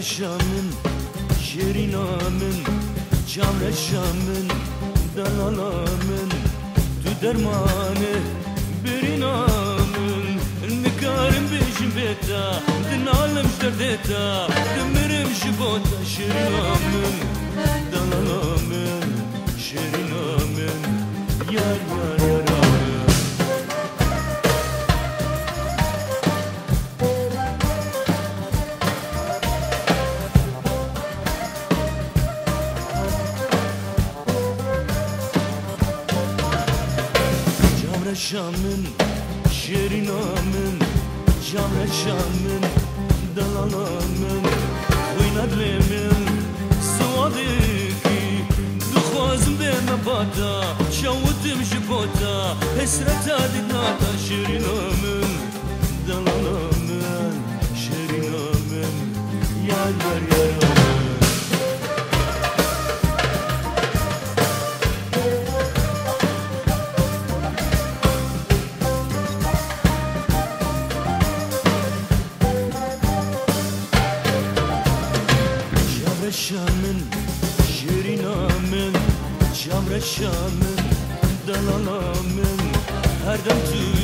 شامن شیرینا من جام شامن دلالامن تو درمانه برینا من نکارم بیشم بیتا دنالم دردتا دمرم جبوتا شیرینا من دلالامن شیرینا من یار یار یار شامن شیرینامن جام شامن دلالامن وینادلمن سوادکی دخوازم دم باتا شوتم جبوتا حسرت دیدناتا شیرینامن دلالامن شیرینامن یار یار یار شامن شیرینامن جام شامن دلالامن هر دم تو